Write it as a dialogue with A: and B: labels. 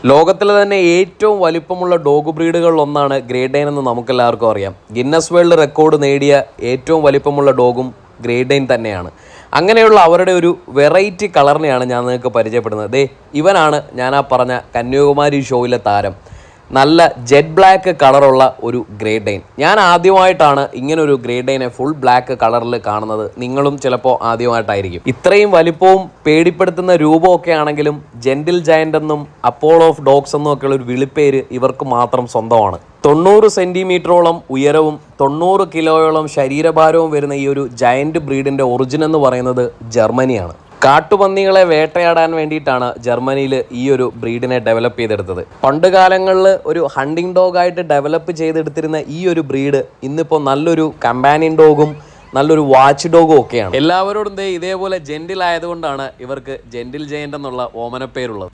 A: ലോകത്തിലെ തന്നെ ഏറ്റവും വലിപ്പമുള്ള ഡോഗ് ബ്രീഡുകളിൽ ഒന്നാണ് ഗ്രേറ്റ് ഡെയിൻ എന്ന് നമുക്കെല്ലാവർക്കും അറിയാം. ഗിന്നസ് വേൾഡ് റെക്കോർഡ് നേടിയ ഏറ്റവും വലിപ്പമുള്ള ഡോഗും ഗ്രേറ്റ് ഡെയിൻ തന്നെയാണ്. അങ്ങനെയുള്ള അവരുടെ ഒരു വെറൈറ്റി കളറിനെയാണ് ഞാൻ നിങ്ങൾക്ക് പരിചയപ്പെടുന്നത്. ഇവനാണ് ഞാൻ ആ പറഞ്ഞ കന്യാകുമാരി ഷോയിലെ താരം. നല്ല ജെറ്റ് ബ്ലാക്ക് കളറുള്ള ഒരു ഗ്രേറ്റ് ഡെയിൻ. ഞാൻ ആദ്യമായിട്ടാണ് ഇങ്ങനൊരു ഗ്രേറ്റ് ഡെയിനെ ഫുൾ ബ്ലാക്ക് കളറിൽ കാണുന്നത്. നിങ്ങളും ചിലപ്പോൾ ആദ്യമായിട്ടായിരിക്കും. ഇത്രയും വലിപ്പവും പേടിപ്പെടുത്തുന്ന രൂപമൊക്കെ ആണെങ്കിലും ജെന്റിൽ ജയന്റ് എന്നും അപ്പോളോ ഓഫ് ഡോഗ്സ് എന്നും ഒക്കെയുള്ള ഒരു വിളിപ്പേര് ഇവർക്ക് മാത്രം സ്വന്തമാണ്. 90 സെൻറ്റിമീറ്ററോളം ഉയരവും 90 കിലോയോളം ശരീരഭാരവും വരുന്ന ഈ ഒരു ജയന്റ് ബ്രീഡിൻ്റെ ഒറിജിൻ എന്ന് പറയുന്നത് ജർമ്മനിയാണ്. കാട്ടുപന്നികളെ വേട്ടയാടാൻ വേണ്ടിയിട്ടാണ് ജർമ്മനിയിൽ ഈ ഒരു ബ്രീഡിനെ ഡെവലപ്പ് ചെയ്തെടുത്തത്. പണ്ട് കാലങ്ങളിൽ ഒരു ഹണ്ടിങ് ഡോഗായിട്ട് ഡെവലപ്പ് ചെയ്തെടുത്തിരുന്ന ഈ ഒരു ബ്രീഡ് ഇന്നിപ്പോൾ നല്ലൊരു കമ്പാനിയൻ ഡോഗും നല്ലൊരു വാച്ച് ഡോഗും ഒക്കെയാണ്. എല്ലാവരോടും ഇതേപോലെ ജെന്റിൽ ആയതുകൊണ്ടാണ് ഇവർക്ക് ജെന്റിൽ ജയന്റ് എന്നുള്ള ഓമനപ്പേരുള്ളത്.